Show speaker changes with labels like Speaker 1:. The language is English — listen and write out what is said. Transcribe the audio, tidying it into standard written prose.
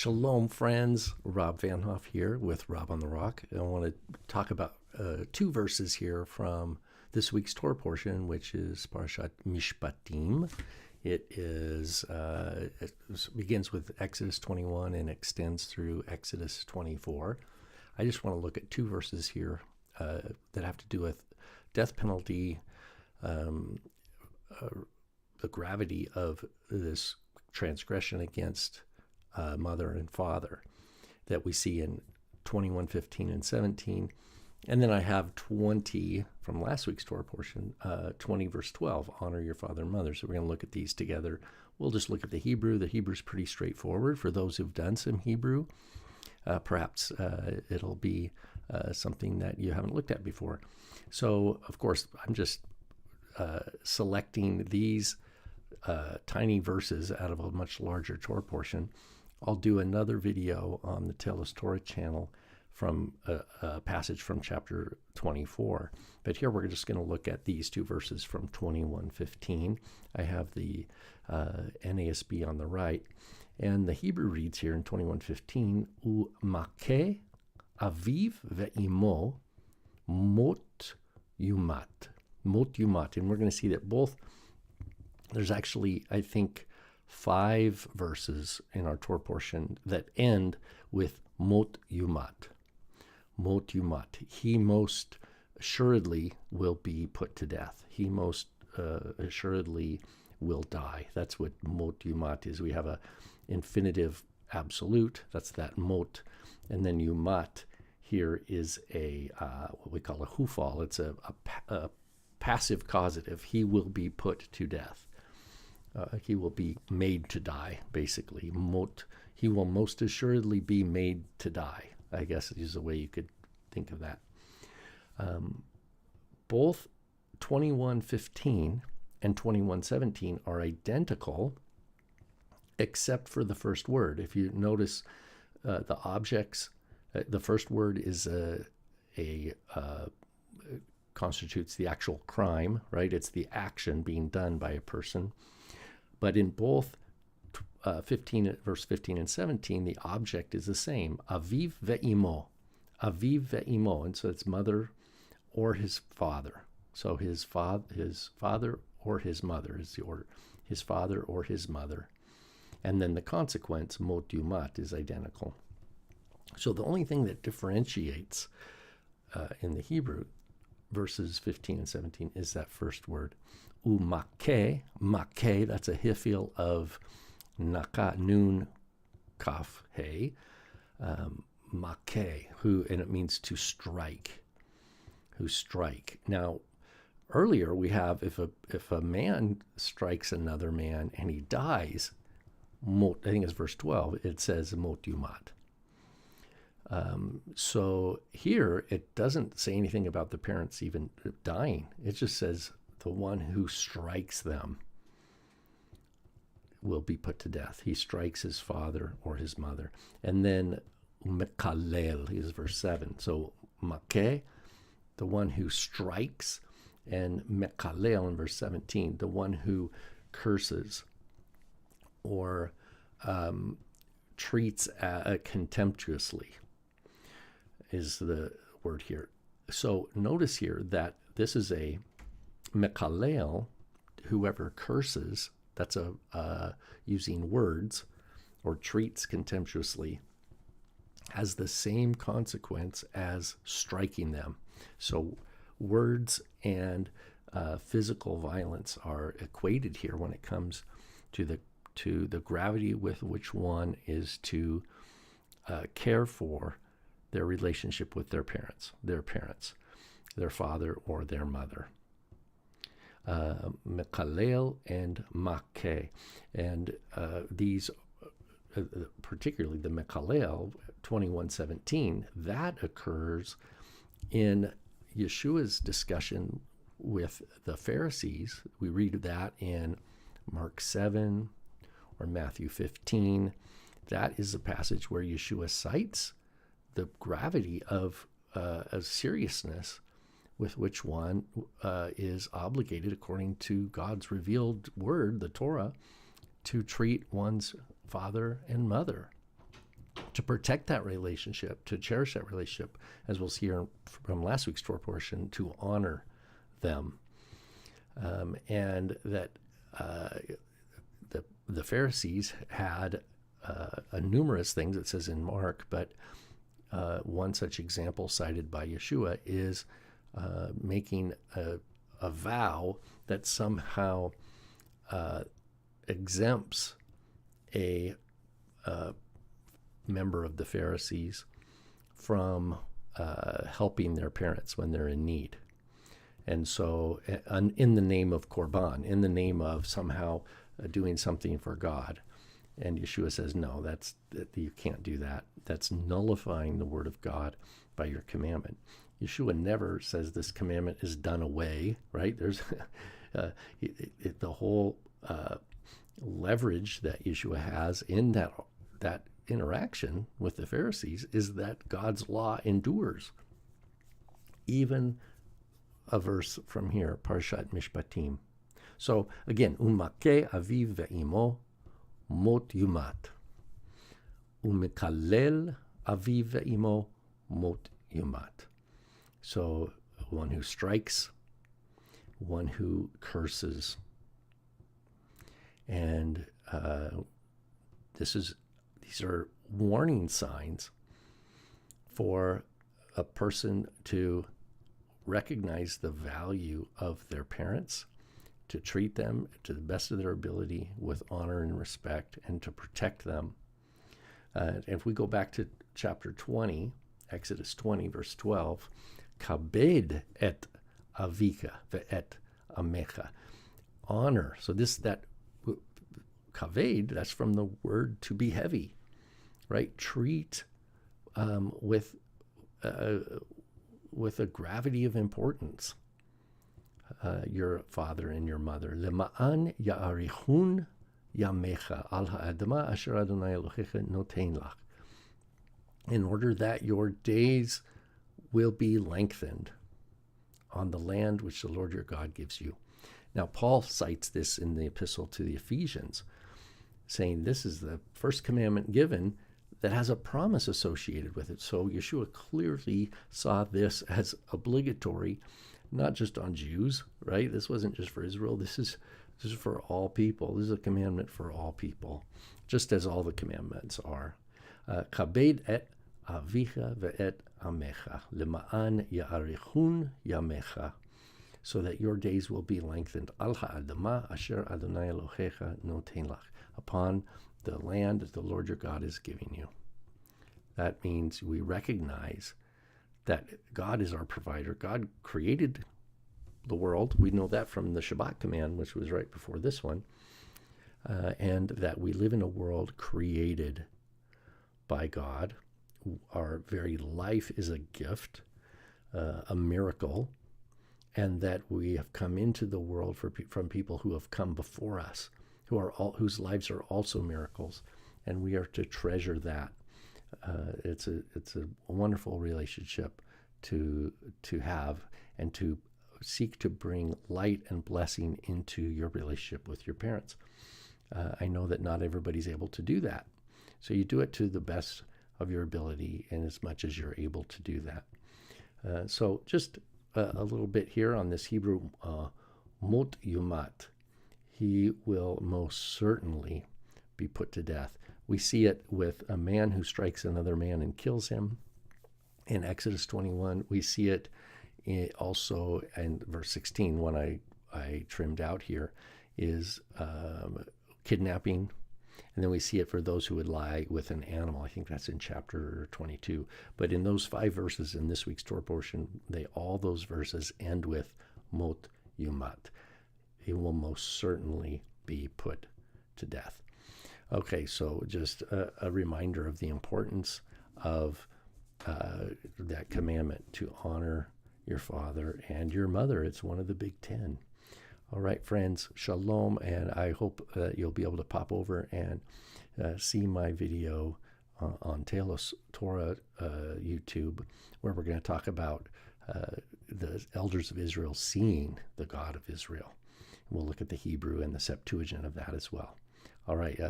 Speaker 1: Shalom, friends. Rob Van Hoff here with Rob on the Rock. I want to talk about two verses here from this week's Torah portion, which is Parashat Mishpatim. It begins with Exodus 21 and extends through Exodus 24. I just want to look at two verses here that have to do with death penalty, the gravity of this transgression against mother and father that we see in 21:15 and 17. And then I have 20 from last week's Torah portion, 20 verse 12, honor your father and mother. So we're going to look at these together. We'll just look at the Hebrew. The Hebrew's pretty straightforward. For those who've done some Hebrew, perhaps it'll be something that you haven't looked at before. So, of course, I'm just selecting these tiny verses out of a much larger Torah portion. I'll do another video on the Telos Torah channel from a passage from chapter 24. But here we're just going to look at these two verses from 21:15. I have the NASB on the right. And the Hebrew reads here in 21:15, U'makeh aviv ve'imo mot yumat. Mot yumat. And we're going to see that both, there's actually, I think, 5 verses in our Torah portion that end with mot yumat. Mot yumat. He most assuredly will be put to death. He most assuredly will die. That's what mot yumat is. We have a infinitive absolute. That's that mot. And then yumat here is a what we call a hufal. It's a passive causative. He will be put to death. He will be made to die, basically. He will most assuredly be made to die, I guess is the way you could think of that. Both 21:15 and 21:17 are identical, except for the first word. If you notice the objects, the first word is constitutes the actual crime, right? It's the action being done by a person. But in both verse 15 and 17, the object is the same. Aviv ve'imo. Aviv ve'imo. And so it's mother or his father. So his father or his mother is the order. His father or his mother. And then the consequence, mot yumat, is identical. So the only thing that differentiates in the Hebrew, verses 15 and 17, is that first word. U'makeh, makeh, that's a hifil of naka, nun, kaf, hey, makeh, and it means to strike, who strike. Now, earlier we have, if a man strikes another man and he dies, I think it's verse 12, it says mot yumat. So here it doesn't say anything about the parents even dying. It just says the one who strikes them will be put to death. He strikes his father or his mother. And then mekalel is verse 7. So makeh, the one who strikes, and mekalel in verse 17, the one who curses or treats contemptuously is the word here. So notice here that this is a mekalel, whoever curses, that's using words or treats contemptuously, has the same consequence as striking them. So words and physical violence are equated here when it comes to the gravity with which one is to care for their relationship with their parents, their father or their mother. Mekalel and makeh. And these, particularly the mekalel, 21:17, that occurs in Yeshua's discussion with the Pharisees. We read that in Mark 7 or Matthew 15. That is a passage where Yeshua cites the gravity of a seriousness with which one is obligated, according to God's revealed word, the Torah, to treat one's father and mother. to protect that relationship, to cherish that relationship, as we'll see here from last week's Torah portion, to honor them. And that the Pharisees had numerous things, it says in Mark, but one such example cited by Yeshua is making a vow that somehow exempts a member of the Pharisees from helping their parents when they're in need. And so in the name of Korban, in the name of somehow doing something for God. And Yeshua says, no, you can't do that. That's nullifying the word of God by your commandment. Yeshua never says this commandment is done away, right? There's the whole leverage that Yeshua has in that interaction with the Pharisees is that God's law endures. Even a verse from here, Parashat Mishpatim. So again, Umakeh aviv ve'imo mot yumat. Umekalel aviv ve'imo mot yumat. So one who strikes, one who curses. And these are warning signs for a person to recognize the value of their parents, to treat them to the best of their ability with honor and respect, and to protect them. If we go back to chapter 20, Exodus 20, verse 12, kabed et avika ve'et amecha. Honor. So that kaved, that's from the word to be heavy, right? Treat with a gravity of importance your father and your mother. Lema'an ya'arichun yamecha al ha'adama asher Adonai Elohecha notein lach. In order that your days will be lengthened on the land which the Lord your God gives you. Now, Paul cites this in the epistle to the Ephesians, saying this is the first commandment given that has a promise associated with it. So Yeshua clearly saw this as obligatory, not just on Jews, right? This wasn't just for Israel. This is for all people. This is a commandment for all people, just as all the commandments are. Kabed et avicha ve'et amecha, lema'an ya'arichun yamecha, so that your days will be lengthened. Al ha'adama asher Adonai Elohecha notein lach, upon the land that the Lord your God is giving you. That means we recognize that God is our provider. God created the world. We know that from the Shabbat command, which was right before this one, and that we live in a world created by God. Our very life is a gift, a miracle, and that we have come into the world from people who have come before us, whose lives are also miracles, and we are to treasure that. It's a wonderful relationship to have, and to seek to bring light and blessing into your relationship with your parents. I know that not everybody's able to do that, so you do it to the best of your ability and as much as you're able to do that. So just a little bit here on this Hebrew mot yumat. He will most certainly be put to death. We see it with a man who strikes another man and kills him. In Exodus 21, we see it also in verse 16, one I trimmed out here, is kidnapping. And then we see it for those who would lie with an animal. I think that's in chapter 22. But in those 5 verses in this week's Torah portion, all those verses end with mot yumat. He will most certainly be put to death. Okay, so just a reminder of the importance of that commandment to honor your father and your mother. It's one of the big 10. All right, friends, shalom, and I hope you'll be able to pop over and see my video on Telos Torah YouTube, where we're going to talk about the elders of Israel seeing the God of Israel. We'll look at the Hebrew and the Septuagint of that as well. All right,